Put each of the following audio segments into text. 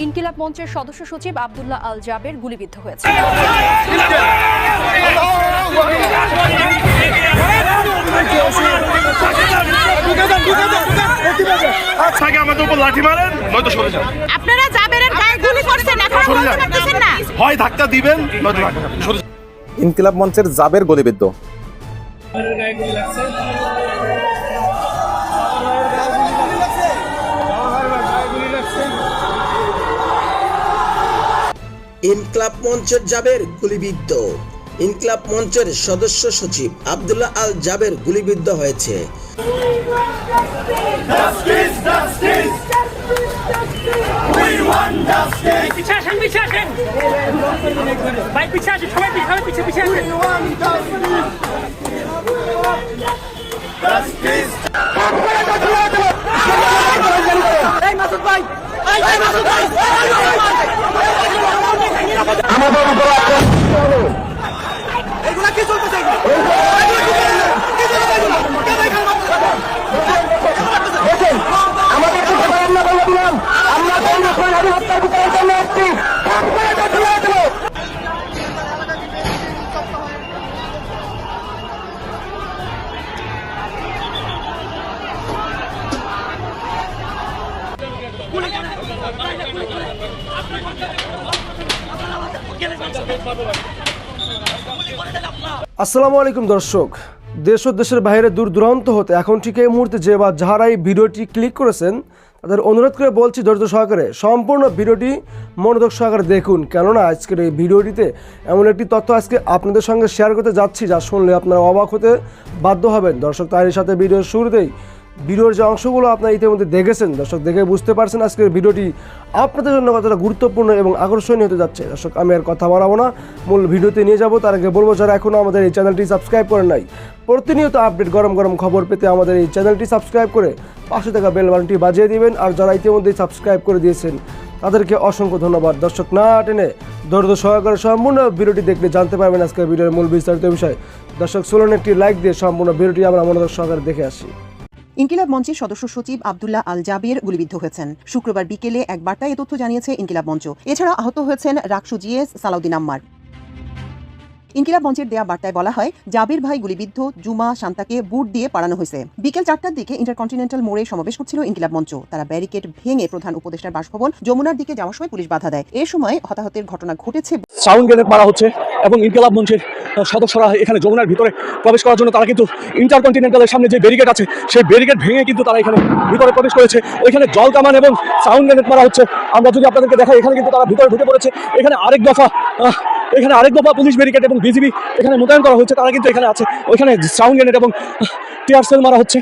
ইনকিলাব মঞ্চের সদস্য সচিব আব্দুল্লাহ আল জাবের গুলিবিদ্ধ হয়েছে। আপনারা জাবেরের গায়ে গুলি করছেন, এখন বলতে পারতেছেন না। হয় ধাক্কা দিবেন। ইনকিলাব মঞ্চের জাবের গুলিবিদ্ধ। ইনকিলাব মঞ্চের জাবের গুলিবিদ্ধ। ইনকিলাব মঞ্চের সদস্য সচিব আব্দুল্লাহ আল জাবের গুলিবিদ্ধ হয়েছে। আসসালামু আলাইকুম দর্শক, দেশ ও দেশের বাইরে দূর দূরান্ত হতে এখন ঠিক এই মুহূর্তে যে বা যারা এই ভিডিওটি ক্লিক করেছেন তাদের অনুরোধ করে বলছি ধৈর্য সহকারে সম্পূর্ণ ভিডিওটি মনোযোগ সহকারে দেখুন, কেননা আজকের এই ভিডিওটিতে এমন একটি তথ্য আজকে আপনাদের সঙ্গে শেয়ার করতে যাচ্ছি যা শুনলে আপনারা অবাক হতে বাধ্য হবেন। দর্শক, তারই সাথে ভিডিওর শুরুতেই ভিডিওর যে অংশগুলো আপনারা ইতিমধ্যে দেখেছেন, দর্শক দেখে বুঝতে পারছেন আজকের ভিডিওটি আপনাদের জন্য কতটা গুরুত্বপূর্ণ এবং আকর্ষণীয় হতে যাচ্ছে। দর্শক, আমি আর কথা বাড়াবো না, মূল ভিডিওতে নিয়ে যাব। তার আগে বলবো, যারা এখনও আমাদের এই চ্যানেলটি সাবস্ক্রাইব করেন নাই, প্রতিনিয়ত আপডেট গরম গরম খবর পেতে আমাদের এই চ্যানেলটি সাবস্ক্রাইব করে পাশে থাকা বেল বাটনটি বাজিয়ে দিবেন। আর যারা ইতিমধ্যেই সাবস্ক্রাইব করে দিয়েছেন তাদেরকে অসংখ্য ধন্যবাদ। দর্শক, না টেনে ধৈর্য সহকারে সম্পূর্ণ ভিডিওটি দেখলে জানতে পারবেন আজকের ভিডিওর মূল বিস্তারিত বিষয়। দর্শক, চলুন একটি লাইক দিয়ে সম্পূর্ণ ভিডিওটি আমরা মনোযোগ সহকারে দেখে আসি। ইনকিলাব মঞ্চের সদস্য সচিব আব্দুল্লাহ আল জাবের গুলিবিদ্ধ হয়েছেন। শুক্রবার বিকেলে এক বার্তায় এ তথ্য জানিয়েছে ইনকিলাব মঞ্চ। এছাড়া আহত হয়েছেন রাকসু জিএস, সালাউদ্দিন আম্মার। ইনকিলাব মঞ্চের দেয়া বার্তায় বলা হয়, জাবের ভাই গুলিবিদ্ধ, জুমা শান্তাকে বুট দিয়ে পাড়ানো হয়েছে। বিকেল 4টার দিকে ইন্টারকন্টিনেন্টাল মোড়ে সমাবেশ করছিল ইনকিলাব মঞ্চ। তারা ব্যারিকেড ভেঙে প্রধান উপদেষ্টার বাসভবন যমুনার দিকে যাওয়ার সময় পুলিশ বাধা দেয়। এ সময় হতাহতের ঘটনা ঘটেছে। সাউন্ড গ্রেনেড মারা হচ্ছে এবং ইনকিলাব মঞ্চের সদস্যরা এখানে যমুনার ভিতরে প্রবেশ করার জন্য তারা কিন্তু ইন্টারকন্টিনেন্টালের সামনে যে ব্যারিকেড আছে সেই ব্যারিকেড ভেঙে কিন্তু তারা এখানে ভিতরে প্রবেশ করেছে। ওইখানে জল কামান এবং সাউন্ড গ্রেনেড মারা হচ্ছে। আমরা যদি আপনাদেরকে দেখাই, এখানে কিন্তু তারা ভিতরে ঢুকে পড়েছে। এখানে আরেক দফা পুলিশ ব্যারিকেড এবং বিজিবি এখানে মোতায়েন করা হচ্ছে, তারা কিন্তু এখানে আছে। ওইখানে সাউন্ড গ্রেনেড এবং টিয়ার সেল মারা হচ্ছে।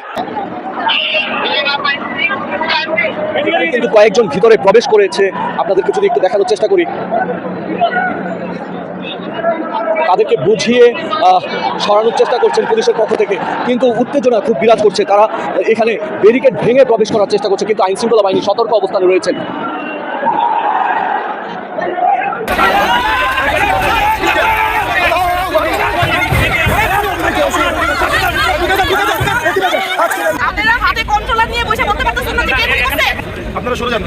কিন্তু কয়েকজন ভিতরে প্রবেশ করেছে, আপনাদেরকে যদি একটু দেখানোর চেষ্টা করি। তাদেরকে বুঝিয়ে সরানোর চেষ্টা করছেন পুলিশের পক্ষ থেকে, কিন্তু উত্তেজনা খুব বিরাজ করছে। তারা এখানে ব্যারিকেড ভেঙে প্রবেশ করার চেষ্টা করছে, কিন্তু আইন শৃঙ্খলা বাহিনী সতর্ক অবস্থানে রয়েছেন। আপনারা হাতে কন্ট্রোলার নিয়ে বসে বলতে পারতেছেন না যে কে গুলি করছে। আপনারা সরে যান।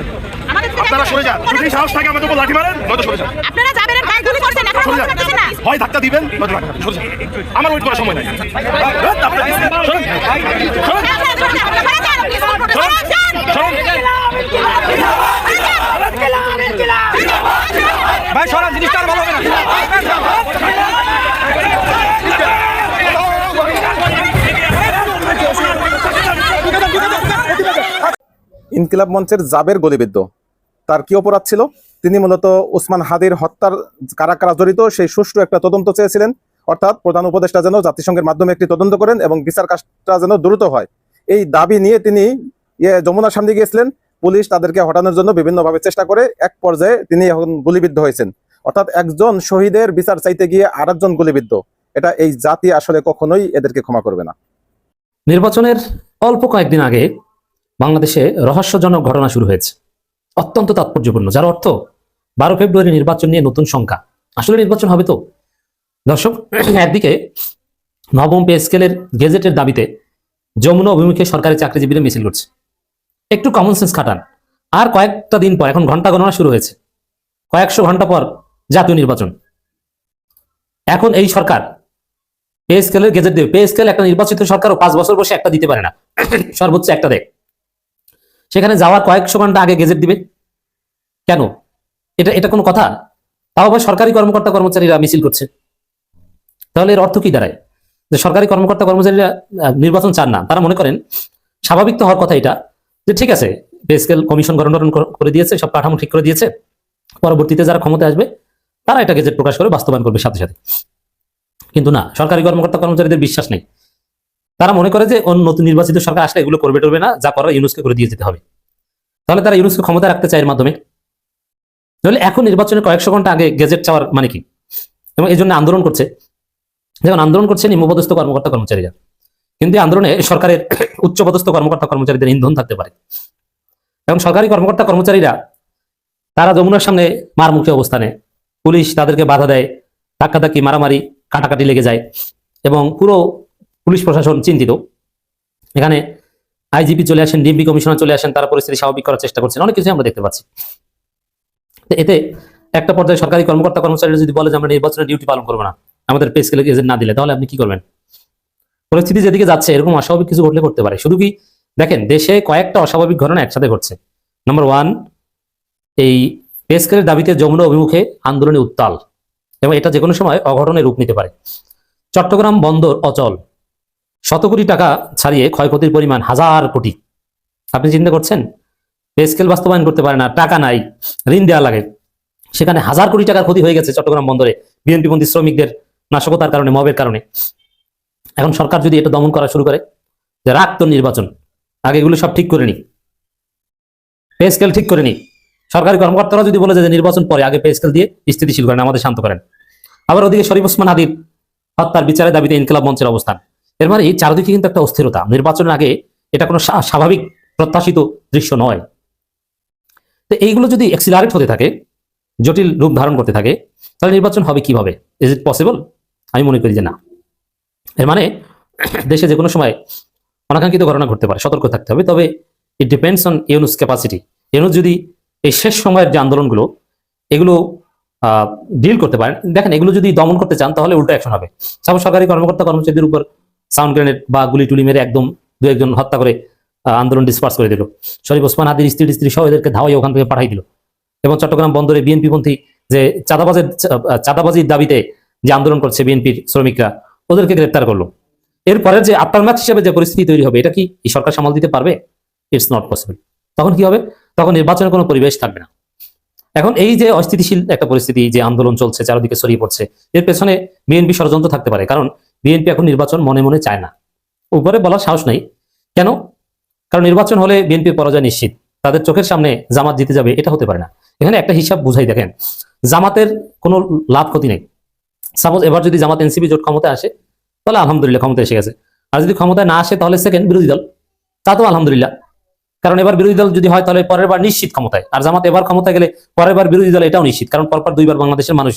আমাদের আপনারা সরে যান। যদি সাহস থাকে আমাদের উপর লাঠি মারেন, নয়তো সরে যান। আপনারা জাবেরের গায়ে গুলি করছেন, এখন বলতে পারতেছেন না। হয় ধাক্কা দিবেন, নয়তো লাঠি মারেন। সরে যান। আমার ওয়েট করার সময় নাই। ভাই সরান, জিনিসটা আর ভালো হবে না। ইনকিলাব মঞ্চের জাবের গুলিবিদ্ধ। তার কি অপরাধ ছিল? তিনি মূলত ওসমান হাদির হত্যার কারা কারা জড়িত সেই সুষ্ঠু একটা তদন্ত চেয়েছিলেন, অর্থাৎ প্রধান উপদেষ্টা যেন জাতিসংঘের মাধ্যমে একটি তদন্ত করেন এবং বিচার কাজটা যেন দ্রুত হয়, এই দাবি নিয়ে তিনি যমুনার সামনে গিয়েছিলেন। পুলিশ তাদেরকে হটানোর জন্য বিভিন্নভাবে চেষ্টা করে এক পর্যায়ে তিনি এখন গুলিবিদ্ধ হয়েছেন। অর্থাৎ একজন শহীদের বিচার চাইতে গিয়ে আরেকজন গুলিবিদ্ধ। এটা এই জাতি আসলে কখনোই এদেরকে ক্ষমা করবে না। নির্বাচনের অল্প কয়েকদিন আগে বাংলাদেশে রহস্যজনক ঘটনা শুরু হয়েছে, অত্যন্ত তাৎপর্যপূর্ণ, যার অর্থ 12 ফেব্রুয়ারি নির্বাচন নিয়ে নতুন শঙ্কা। আসলে নির্বাচন হবে তো? দর্শক, একদিকে নবম পে স্কেলের গেজেটের দাবিতে যমুনা অভিমুখে সরকারি চাকরিজীবীরা মিছিল করছে। একটু কমন সেন্স খাটান, আর কয়েকটা দিন পর, এখন ঘন্টা গণনা শুরু হয়েছে, কয়েকশো ঘন্টা পর জাতীয় নির্বাচন। এখন এই সরকার পে স্কেলের গেজেট দেবে। পে স্কেল একটা নির্বাচিত সরকারও 5 বছর বসে একটা দিতে পারে না, সর্বোচ্চ একটা দেয়। সেখানে যাওয়ার কয়েকশো ঘন্টা আগে গেজেট দিবে কেন? এটা কোনো কথা? তাও আবার সরকারি কর্মকর্তা কর্মচারীরা মিছিল করছে। তাহলে এর অর্থ কি দাঁড়ায়? যে সরকারি কর্মকর্তা কর্মচারীরা নির্বাচন চান না। তারা মনে করেন, স্বাভাবিক তো হওয়ার কথা এটা, যে ঠিক আছে পে স্কেল কমিশন গঠন করে দিয়েছে, সব কাঠামো ঠিক করে দিয়েছে, পরবর্তীতে যারা ক্ষমতায় আসবে তারা এটা গেজেট প্রকাশ করে বাস্তবায়ন করবে সাথে সাথে। কিন্তু না, সরকারি কর্মকর্তা কর্মচারীদের বিশ্বাস নেই। তারা মনে করে যে অন্য নতুন নির্বাচিত সরকার আসলে এগুলো করবে টরবে না, যা করার ইউনুসকে করে দিয়ে যেতে হবে। তাহলে তারা ইউনুসকে ক্ষমতা রাখতে চায় এর মাধ্যমে। তাহলে এখন নির্বাচনের কয়েকশো ঘন্টা আগে গেজেট চাওয়ার মানে কি? এবং এই জন্য আন্দোলন করছে, যেমন আন্দোলন করছে নিম্নপদস্থ কর্মকর্তা কর্মচারীরা, কিন্তু আন্দোলনে সরকারের উচ্চপদস্থ কর্মকর্তা কর্মচারীদের ইন্ধন থাকতে পারে। এবং সরকারি কর্মকর্তা কর্মচারীরা তারা যমুনার সামনে মারমুখী অবস্থানে, পুলিশ তাদেরকে বাধা দেয়, ধাক্কাধাক্কি মারামারি কাটাকাটি লেগে যায়, এবং পুরো পুলিশ প্রশাসন চিন্তিত। এখানে আইজিপি চলে আসেন, ডিএমপি কমিশনার চলে আসেন, তারা পরিস্থিতি স্বাভাবিক করার চেষ্টা করছেন, অনেক কিছু আমরা দেখতে পাচ্ছি। এতে একটা পর্যায়ে সরকারি কর্মকর্তা কর্মচারীরা যদি বলে যে আমরা নির্বাচনের ডিউটি পালন করবো না, আমাদের পে স্কেলে গেজেট না দিলে, তাহলে আপনি কি করবেন? পরিস্থিতি যেদিকে যাচ্ছে, এরকম অস্বাভাবিক কিছু ঘটলে করতে পারে। শুধু কি দেখেন, দেশে কয়েকটা অস্বাভাবিক ঘটনা একসাথে ঘটছে। নাম্বার 1, এই পে স্কেলের দাবিতে যমুনা অভিমুখে আন্দোলনে উত্তাল, এবং এটা যে কোনো সময় অঘটনের রূপ নিতে পারে। চট্টগ্রাম বন্দর অচল, শত কোটি টাকা ছাড়িয়ে ক্ষয়ক্ষতির পরিমাণ 1000 কোটি। আপনি চিন্তা করছেন, পে স্কেল বাস্তবায়ন করতে পারে না, টাকা নাই, ঋণ দেওয়া লাগে, সেখানে 1000 কোটি টাকার ক্ষতি হয়ে গেছে চট্টগ্রাম বন্দরে বিএনপিপন্থী শ্রমিকদের নাশকতার কারণে, মবের কারণে। এখন সরকার যদি এটা দমন করা শুরু করে, যে রাখ তো নির্বাচন, আগে এগুলো সব ঠিক করে নি, পে স্কেল ঠিক করে নি। সরকারি কর্মকর্তারা যদি বলে যে নির্বাচন পরে, আগে পে স্কেল দিয়ে স্থিতিশীল করেন, আমাদের শান্ত করেন। আবার ওদিকে শরীফ ওসমান হাদির হত্যার বিচারের দাবিতে ইনকিলাব মঞ্চের অবস্থান। এর মানে চারদিকে কিন্তু একটা অস্থিরতা। নির্বাচনের আগে এটা কোনো স্বাভাবিক প্রত্যাশিত দৃশ্য নয়। তো এইগুলো যদি এক্সিলারেট হতে থাকে, জটিল রূপ ধারণ করতে থাকে, তাহলে নির্বাচন হবে কিভাবে? Is it possible? আমি মনে করি যে না। এর মানে দেশে যে কোনো সময় অনাকাঙ্ক্ষিত ঘটনা ঘটতে পারে, সতর্ক থাকতে হবে। তবে it depends on Yunus capacity. Yunus যদি এই শেষ সময়ের যে আন্দোলনগুলো, এগুলো ডিল করতে পারেন, দেখেন এগুলো যদি দমন করতে চান, তাহলে উল্টো অ্যাকশন হবে। সাপোজ সরকারি কর্মকর্তা কর্মচারীদের উপর সাউন্ড গ্রেনেড বা গুলি টুলি মেরে একদম 2-1 হত্যা করে আন্দোলন ডিসপার্স করে দিল। শরীফ ওসমান হাদির স্ত্রী সহ এদেরকে ধাওয়াই ওখান থেকে পাঠাই দিল। এবং চট্টগ্রাম বন্দরে বিএনপিপন্থী যে চাঁদাবাজির দাবিতে যে আন্দোলন করছে বিএনপির শ্রমিকরা, ওদেরকে গ্রেপ্তার করলো। এরপরে যে আফটারম্যাথ হিসেবে যে পরিস্থিতি তৈরি হবে, এটা কি এই সরকার সামাল দিতে পারবে? It's not possible. তখন কি হবে? তখন নির্বাচনের কোনো পরিবেশ থাকবে না। এখন এই যে অস্থিতিশীল একটা পরিস্থিতি, যে আন্দোলন চলছে, চারদিকে ছড়িয়ে পড়ছে, এর পেছনে বিএনপি ষড়যন্ত্র থাকতে পারে। কারণ বিএনপি এখন নির্বাচন মনে মনে চায় না, উপরে বলার সাহস নাই। কেন? কারণ নির্বাচন হলে বিএনপির পরাজয় নিশ্চিত, তাদের চোখের সামনে জামাত জিতে যাবে, এটা হতে পারে না। এখানে একটা হিসাব বুঝাই দেখেন, জামাতের কোনো লাভ ক্ষতি নেই। সাপোজ এবার যদি জামাত এনসিপি জোট ক্ষমতায় আসে, তাহলে আলহামদুলিল্লাহ ক্ষমতা এসে গেছে। আর যদি ক্ষমতায় না আসে, তাহলে সেকেন্ড বিরোধী দল, তা তো আলহামদুলিল্লাহ। কারণ এবার বিরোধী দল যদি হয়, তাহলে পরের বার নিশ্চিত ক্ষমতায়। আর জামাত এবার ক্ষমতায় গেলে পরের বার বিরোধী দল, এটাও নিশ্চিত। কারণ পরপর 2বার বাংলাদেশের মানুষ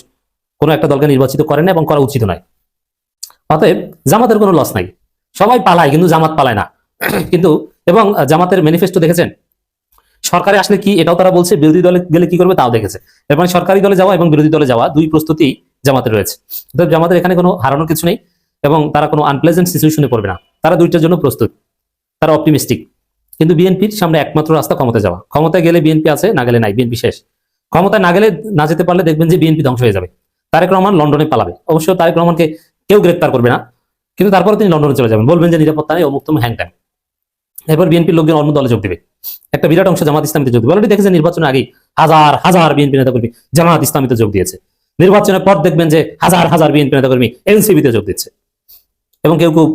কোনো একটা দলকে নির্বাচিত করে না এবং করা উচিত নয়। অতএব জামাতের কোনো লস নাই, সবাই পালায় কিন্তু জামাত পালায় না। কিন্তু এবং জামাতের ম্যানিফেস্টো দেখেছেন, সরকারে আসলে কি এটাও তারা বলছে, বিরোধী দলে গেলে কি করবে তাও দেখেছে। এর মানে সরকারি দলে যাওয়া এবং বিরোধী দলে যাওয়া, 2 প্রস্তুতি জামাতের রয়েছে। অতএব জামাতের এখানে কোনো হারানোর কিছু নেই এবং তারা কোনো আনপ্লেজেন্ট সিচুয়েশনে পড়বে না। তারা 2টার জন্য প্রস্তুত, তারা অপটিমিস্টিক। কিন্তু বিএনপির সামনে একমাত্র রাস্তা ক্ষমতায় যাওয়া। ক্ষমতায় গেলে বিএনপি আছে, না গেলে নাই, বিএনপি শেষ। ক্ষমতায় না গেলে, না যেতে পারলে দেখবেন যে বিএনপি ধ্বংস হয়ে যাবে। তারেক রহমান লন্ডনে পালাবে। অবশ্য তারেক রহমানকে কেউ গ্রেপ্তার করবে না, কিন্তু তারপরে তিনি লন্ডনে চলে যাবেন, বলবেন যে নিরাপত্তা নেই, অমুক তমুক হ্যাং ট্যাং। এরপর বিএনপির লোকজন অন্য দলে যোগ দেবে, একটা বিরাট অংশ জামাত ইসলামীতে যোগ দেবে। অলরেডি দেখেছেন নির্বাচনের আগে হাজার হাজার বিএনপি নেতাকর্মী জামাত ইসলামীতে যোগ দিয়েছে। নির্বাচনের পর দেখবেন যে হাজার হাজার বিএনপি নেতাকর্মী এনসিপিতে যোগ দিচ্ছে, এবং কেউ কেউ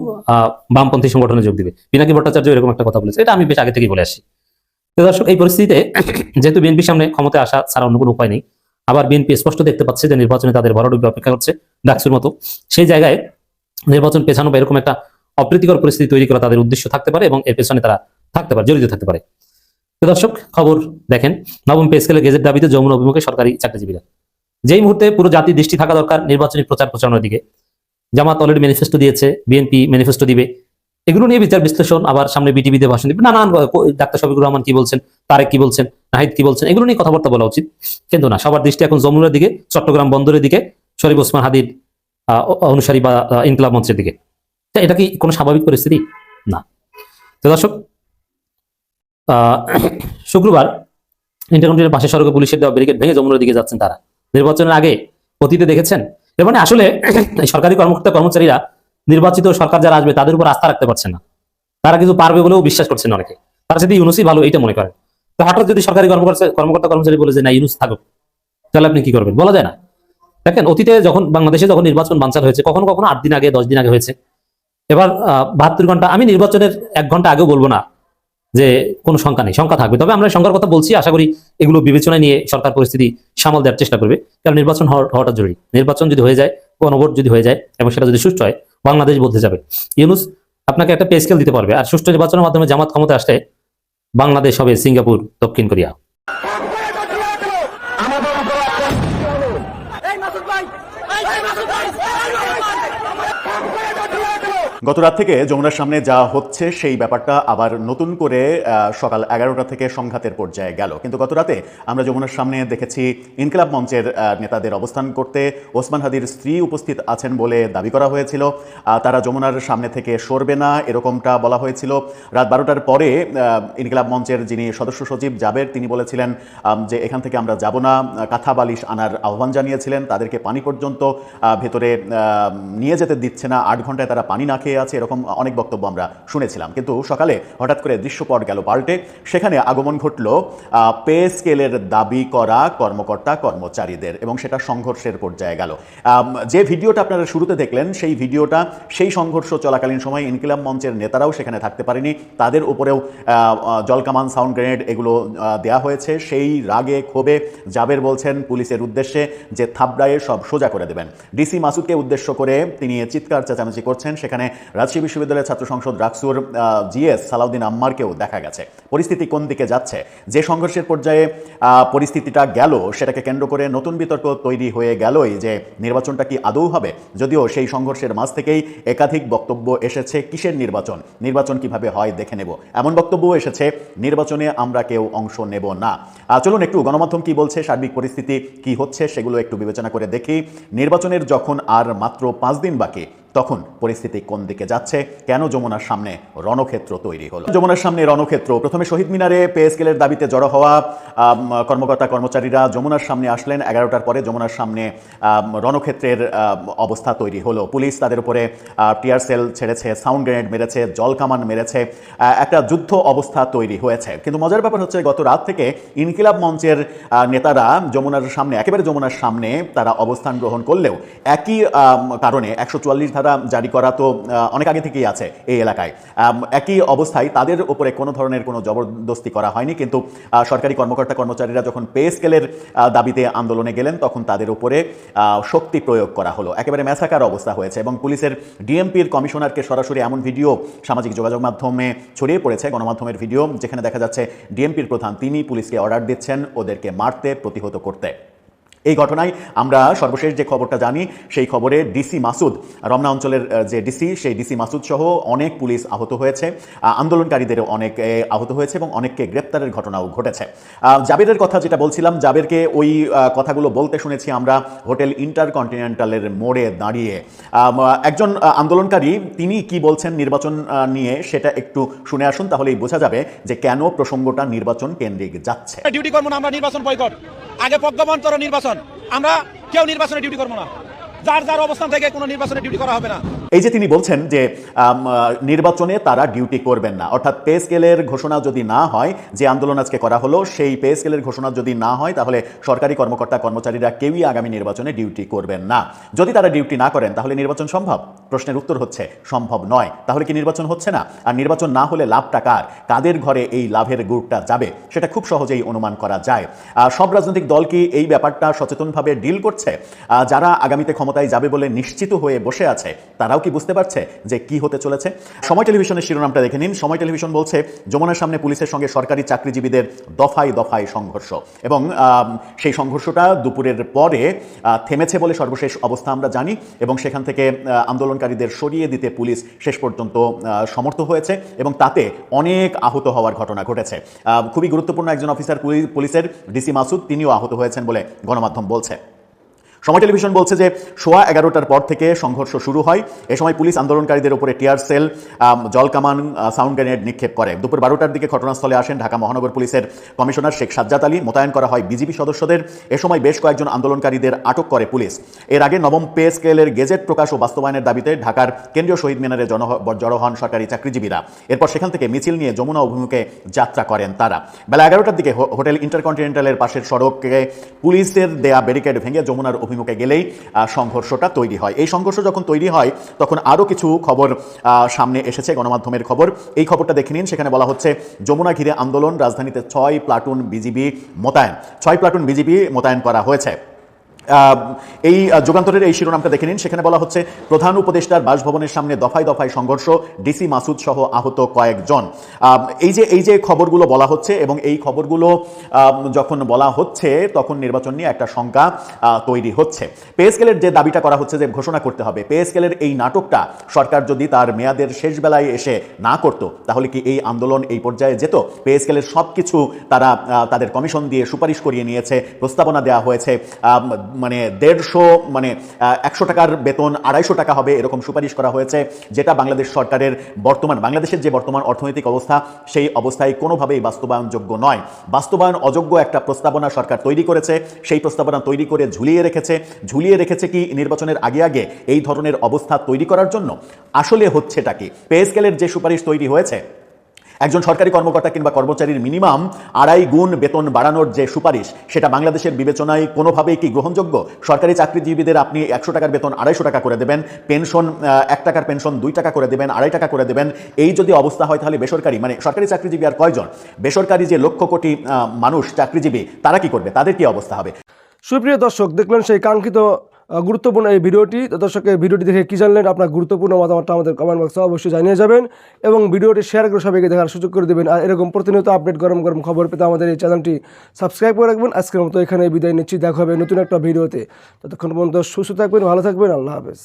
বামপন্থী সংগঠনে যোগ দিবে। পিনাকি ভট্টাচার্য এরকম একটা কথা বলেছে, এটা আমি বেশ আগে থেকেই বলে আসি। তো দর্শক, এই পরিস্থিতিতে যেহেতু বিএনপির সামনে ক্ষমতায় আসা ছাড়া অন্য কোনো উপায় নেই, আবার বিএনপি স্পষ্ট দেখতে পাচ্ছে যে নির্বাচনে তাদের ভরাডুবি অপেক্ষা করছে ডাকসুর মতো, সেই জায়গায় নির্বাচন পেছানো বা এরকম একটা অপ্রীতিকর পরিস্থিতি তৈরি করা তাদের উদ্দেশ্য থাকতে পারে এবং এর পেছনে তারা থাকতে পারে, জড়িত থাকতে পারে। তো দর্শক, খবর দেখেন, নবম পে স্কেলের গেজেট দাবিতে যমুনা অভিমুখে সরকারি চাকরিজীবীরা। যেই মুহূর্তে পুরো জাতির দৃষ্টি থাকা দরকার নির্বাচনী প্রচার প্রচারণার দিকে, জামাত অলরেডি ম্যানিফেস্টো দিয়েছে, বিএনপি ম্যানিফেস্টো দিবে, এগুলো নিয়ে বিচার বিশ্লেষণ, আবার সামনে বিটিভিতে ভাষণ দিবে, নানান ডাক্তার শফিকুর রহমান কি বলছেন, তারেক কি বলছেন, নাহিদ কি বলছেন, এগুলো নিয়ে কথাবার্তা বলা উচিত। কিন্তু না, সবার দৃষ্টি এখন যমুনার দিকে, চট্টগ্রাম বন্দরের দিকে, শরীফ ওসমান হাদির অনুসারী বা ইনকিলাব মঞ্চের দিকে। এটা কি কোনো স্বাভাবিক পরিস্থিতি? না। তো দর্শক, শুক্রবার ইন্টারকন্টিনেন্টাল পাশের সড়কে পুলিশের দেওয়া ব্যারিকেড ভেঙে যমুনার দিকে যাচ্ছেন তারা। নির্বাচনের আগে অতীতে দেখেছেন। এর মানে আসলে সরকারি কর্মকর্তা কর্মচারীরা নির্বাচিত সরকার যারা আসবে তাদের উপর আস্থা রাখতে পারছেন না, তারা কিন্তু পারবে বলেও বিশ্বাস করছেন অনেকে। তারা যদি ইউনুসই ভালো এইটা মনে করেন, তো হঠাৎ যদি সরকারি কর্মকর্তা কর্মচারী বলে যে না ইউনুস থাকুক, তাহলে আপনি কি করবেন? বলা যায় না। দেখেন, অতীতে যখন বাংলাদেশে যখন নির্বাচন বানচাল হয়েছে, কখনো কখনো 8 দিন আগে 10 দিন আগে হয়েছে। এবার 72 ঘন্টা, আমি নির্বাচনের 1 ঘন্টা আগেও বলবো না যে কোনো শঙ্কা নেই, শঙ্কা থাকবে। তবে আমরা শঙ্কার কথা বলছি, আশা করি এগুলো বিবেচনায় নিয়ে সরকার পরিস্থিতি সামাল দেওয়ার চেষ্টা করবে। কারণ নির্বাচন হওয়াটা জরুরি। নির্বাচন যদি হয়ে যায়, গণভোট যদি হয়ে যায় এবং সেটা যদি সুষ্ঠু হয়, বাংলাদেশ বদলে যাবে। ইউনুস আপনাকে একটা পে স্কেল দিতে পারবে। আর সুষ্ঠু নির্বাচনের মাধ্যমে জামাত ক্ষমতায় আসলে বাংলাদেশ হবে সিঙ্গাপুর, দক্ষিণ কোরিয়া। গত রাত থেকে যমুনার সামনে যা হচ্ছে সেই ব্যাপারটা আবার নতুন করে সকাল 11টা থেকে সংঘাতের পর্যায়ে গেল। কিন্তু গত রাতে আমরা যমুনার সামনে দেখেছি ইনকিলাব মঞ্চের নেতাদের অবস্থান করতে। ওসমান হাদির স্ত্রী উপস্থিত আছেন বলে দাবি করা হয়েছিল। তারা যমুনার সামনে থেকে সরবে না, এরকমটা বলা হয়েছিল। রাত 12টার পরে ইনকিলাব মঞ্চের যিনি সদস্য সচিব জাবের, তিনি বলেছিলেন যে এখান থেকে আমরা যাব না, কাঁথা বালিশ আনার আহ্বান জানিয়েছিলেন। তাদেরকে পানি পর্যন্ত ভেতরে নিয়ে যেতে দিচ্ছে না, 8 ঘন্টায় তারা পানি না খেয়ে আছে, এরকম অনেক বক্তব্য আমরা শুনেছিলাম। কিন্তু সকালে হঠাৎ করে দৃশ্যপট গেল পাল্টে। সেখানে আগমন ঘটল পে স্কেলের দাবি করা কর্মকর্তা কর্মচারীদের এবং সেটা সংঘর্ষের পর্যায়ে গেল। যে ভিডিওটা আপনারা শুরুতে দেখলেন, সেই ভিডিওটা সেই সংঘর্ষ চলাকালীন সময় ইনকিলাব মঞ্চের নেতারাও সেখানে থাকতে পারেনি, তাদের উপরেও জলকামান, সাউন্ড গ্রেনেড এগুলো দেয়া হয়েছে। সেই রাগে ক্ষোভে জাবের বলছেন পুলিশের উদ্দেশ্যে যে থাবড়ায়ে সব সোজা করে দেবেন। ডিসি মাসুদকে উদ্দেশ্য করে তিনি চিৎকার চেঁচামেচি করছেন। সেখানে রাজশাহী বিশ্ববিদ্যালয়ের ছাত্র সংসদ রাকসুর জিএস সালাউদ্দিন আম্মারকেও দেখা গেছে। পরিস্থিতি কোন দিকে যাচ্ছে? যে সংঘর্ষের পর্যায়ে পরিস্থিতিটা গেল, সেটাকে কেন্দ্র করে নতুন বিতর্ক তৈরি হয়ে গেলই যে নির্বাচনটা কি আদৌ হবে। যদিও সেই সংঘর্ষের মাঝ থেকেই একাধিক বক্তব্য এসেছে, কিসের নির্বাচন, নির্বাচন কিভাবে হয় দেখে নেব, এমন বক্তব্য এসেছে, নির্বাচনে আমরা কেউ অংশ নেব না। চলুন একটু গণমাধ্যম কি বলছে, সার্বিক পরিস্থিতি কি হচ্ছে সেগুলো একটু বিবেচনা করে দেখি। নির্বাচনের যখন আর মাত্র 5 দিন বাকি, তখন পরিস্থিতি কোন দিকে যাচ্ছে, কেন যমুনার সামনে রণক্ষেত্র তৈরি হলো। যমুনার সামনে রণক্ষেত্র, প্রথমে শহীদ মিনারে পে স্কেলের দাবিতে জড়ো হওয়া কর্মকর্তা কর্মচারীরা যমুনার সামনে আসলেন। 11টার পরে যমুনার সামনে রণক্ষেত্রের অবস্থা তৈরি হলো। পুলিশ তাদের উপরে টিয়ার সেল ছেড়েছে, সাউন্ড গ্রেনেড মেরেছে, জলকামান মেরেছে, একটা যুদ্ধ অবস্থা তৈরি হয়েছে। কিন্তু মজার ব্যাপার হচ্ছে, গত রাত থেকে ইনকিলাব মঞ্চের নেতারা যমুনার সামনে, একেবারে যমুনার সামনে তারা অবস্থান গ্রহণ করলেও একই কারণে 144 ধারা জারি করা তো অনেক আগে থেকেই আছে এই এলাকায়। একই অবস্থায় তাদের উপরে কোনো ধরনের কোনো জবরদস্তি করা হয়নি। কিন্তু সরকারি কর্মকর্তা কর্মচারীরা যখন পে স্কেলের দাবিতে আন্দোলনে গেলেন, তখন তাদের উপরে শক্তি প্রয়োগ করা হলো। একেবারে ম্যাসাকার অবস্থা হয়েছে এবং পুলিশের ডিএমপির কমিশনারকে সরাসরি এমন ভিডিও সামাজিক যোগাযোগ মাধ্যমে ছড়িয়ে পড়েছে, গণমাধ্যমের ভিডিও, যেখানে দেখা যাচ্ছে ডিএমপির প্রধান তিনি পুলিশকে অর্ডার দিচ্ছেন ওদেরকে মারতে, প্রতিহত করতে। এই ঘটনায় আমরা সর্বশেষ যে খবরটা জানি, সেই খবরে ডিসি মাসুদ, রমনা অঞ্চলের যে ডিসি, সেই ডিসি মাসুদ সহ অনেক পুলিশ আহত হয়েছে, আন্দোলনকারীদেরও অনেক আহত হয়েছে এবং অনেককে গ্রেপ্তারের ঘটনাও ঘটেছে। জাবেরের কথা যেটা বলছিলাম, জাবেরকে ওই কথাগুলো বলতে শুনেছি আমরা হোটেল ইন্টারকন্টিনেন্টালের মোড়ে দাঁড়িয়ে। একজন আন্দোলনকারী তিনি কি বলছেন নির্বাচন নিয়ে, সেটা একটু শুনে আসুন, তাহলেই বোঝা যাবে যে কেন প্রসঙ্গটা নির্বাচন কেন্দ্রিক যাচ্ছে। ডিউটি করবো না আমরা, নির্বাচন বয়কট, আগে প্রজ্ঞাপন করো নির্বাচন, আমরা কেউ নির্বাচনে ডিউটি করবো না, যার যার অবস্থান থেকে কোনো নির্বাচনে ডিউটি করা হবে না। এই যে তিনি বলছেন যে নির্বাচনে তারা ডিউটি করবেন না, অর্থাৎ পে স্কেলের ঘোষণা যদি না হয়, যে আন্দোলন আজকে করা হলো সেই পে স্কেলের ঘোষণা যদি না হয়, তাহলে সরকারি কর্মকর্তা কর্মচারীরা কেউই আগামী নির্বাচনে ডিউটি করবেন না। যদি তারা ডিউটি না করেন তাহলে নির্বাচন সম্ভব? প্রশ্নের উত্তর হচ্ছে সম্ভব নয়। তাহলে কি নির্বাচন হচ্ছে না? আর নির্বাচন না হলে লাভটা কার, কাদের ঘরে এই লাভের গুড়টা যাবে, সেটা খুব সহজেই অনুমান করা যায়। সব রাজনৈতিক দল কি এই ব্যাপারটা সচেতনভাবে ডিল করছে? যারা আগামীতে ক্ষমতায় যাবে বলে নিশ্চিত হয়ে বসে আছে, তারাও কি বুঝতে পারছে যে কি হতে চলেছে? সময় টেলিভিশনের শিরোনামটা দেখে নিন। সময় টেলিভিশন বলছে, যমুনার সামনে পুলিশের সঙ্গে সরকারি চাকরিজীবীদের দফায় দফায় সংঘর্ষ, এবং সেই সংঘর্ষটা দুপুরের পরে থেমেছে বলে সর্বশেষ অবস্থা আমরা জানি, এবং সেখান থেকে আন্দোলনকারীদের সরিয়ে দিতে পুলিশ শেষ পর্যন্ত সমর্থ হয়েছে, এবং তাতে অনেক আহত হওয়ার ঘটনা ঘটেছে। খুবই গুরুত্বপূর্ণ একজন অফিসার পুলিশের ডিসি মাসুদ, তিনিও আহত হয়েছেন বলে গণমাধ্যম বলছে। সময় টেলিভিশন বলছে যে 11:15টার পর থেকে সংঘর্ষ শুরু হয়। এ সময় পুলিশ আন্দোলনকারীদের উপরে টিয়ার সেল, জলকামান, সাউন্ড গ্রেনেড নিক্ষেপ করে। দুপুর 12টার দিকে ঘটনাস্থলে আসেন ঢাকা মহানগর পুলিশের কমিশনার শেখ সাজ্জাদ আলী। মোতায়েন করা হয় বিজিবি সদস্যদের। এ সময় বেশ কয়েকজন আন্দোলনকারীদের আটক করে পুলিশ। এর আগে নবম পে স্কেলের গেজেট প্রকাশ ও বাস্তবায়নের দাবিতে ঢাকার কেন্দ্রীয় শহীদ মিনারে জড়ো হন সরকারি চাকরিজীবীরা। এরপর সেখান থেকে মিছিল নিয়ে যমুনা অভিমুখে যাত্রা করেন তারা। বেলা 11টার দিকে হোটেল ইন্টারকন্টিনেন্টালের পাশের সড়কে পুলিশের দেয়া ব্যারিকেড ভেঙে যমুনার অভিমুখে গেলেই সংঘর্ষটা তৈরি হয়। এই সংঘর্ষ যখন তৈরি হয় তখন আরও কিছু খবর সামনে এসেছে, গণমাধ্যমের খবর। এই খবরটা দেখে নিন। সেখানে বলা হচ্ছে, যমুনা ঘিরে আন্দোলন, রাজধানীতে 6 প্লাটুন বিজিবি মোতায়েন। 6 প্লাটুন বিজিবি মোতায়েন করা হয়েছে। এই যুগান্তরের এই শিরোনামটা দেখে নিন। সেখানে বলা হচ্ছে, প্রধান উপদেষ্টার বাসভবনের সামনে দফায় দফায় সংঘর্ষ, ডিসি মাসুদ সহ আহত কয়েকজন। এই যে খবরগুলো বলা হচ্ছে, এবং এই খবরগুলো যখন বলা হচ্ছে তখন নির্বাচন নিয়ে একটা শঙ্কা তৈরি হচ্ছে। পে স্কেলের যে দাবিটা করা হচ্ছে যে ঘোষণা করতে হবে, পে স্কেলের এই নাটকটা সরকার যদি তার মেয়াদের শেষ বেলায় এসে না করত, তাহলে কি এই আন্দোলন এই পর্যায়ে যেত? পে স্কেলের সব কিছু তারা তাদের কমিশন দিয়ে সুপারিশ করিয়ে নিয়েছে, প্রস্তাবনা দেওয়া হয়েছে, মানে 150 টাকার বেতন 250 টাকা হবে এরকম সুপারিশ করা হয়েছে, যেটা বাংলাদেশ সরকারের বাংলাদেশের যে বর্তমান অর্থনৈতিক অবস্থা, সেই অবস্থায় কোনোভাবেই বাস্তবায়নযোগ্য নয়। বাস্তবায়ন অযোগ্য একটা প্রস্তাবনা সরকার তৈরি করেছে। সেই প্রস্তাবনা তৈরি করে ঝুলিয়ে রেখেছে কি নির্বাচনের আগে এই ধরনের অবস্থা তৈরি করার জন্য? আসলে হচ্ছেটা কি? পে স্কেলের যে সুপারিশ তৈরি হয়েছে, একজন সরকারি কর্মকর্তা কিংবা কর্মচারীর মিনিমাম 2.5 গুণ বেতন বাড়ানোর যে সুপারিশ, সেটা বাংলাদেশের বিবেচনায় কোনোভাবেই কি গ্রহণযোগ্য? সরকারি চাকরিজীবীদের আপনি 100 টাকার বেতন 250 টাকা করে দেবেন, পেনশন 1 টাকার পেনশন 2 টাকা করে দেবেন, 2.5 টাকা করে দেবেন। এই যদি অবস্থা হয়, তাহলে বেসরকারি সরকারি চাকরিজীবী আর কয়জন? বেসরকারি যে লক্ষ কোটি মানুষ চাকরিজীবী, তারা কি করবে? তাদের কি অবস্থা হবে? সুপ্রিয় দর্শক, দেখলেন সেই কাঙ্ক্ষিত গুরুত্বপূর্ণ এই ভিডিওটি। দর্শক, এই ভিডিওটি দেখে কি জানলেন? আপনার গুরুত্বপূর্ণ মতামতটা আমাদের কমেন্ট বক্সে অবশ্যই জানিয়ে যাবেন, এবং ভিডিওটি শেয়ার করে সবাইকে দেখার সুযোগ করে দেবেন। আর এরকম প্রতিনিয়ত আপডেট গরম খবর পেতে আমাদের এই চ্যানেলটি সাবস্ক্রাইব করে রাখবেন। আজকের মতো এখানে বিদায় নিচ্ছি, দেখা হবে নতুন একটা ভিডিওতে। ততক্ষণ পর্যন্ত সুস্থ থাকবেন, ভালো থাকবেন, আল্লাহ হাফেজ।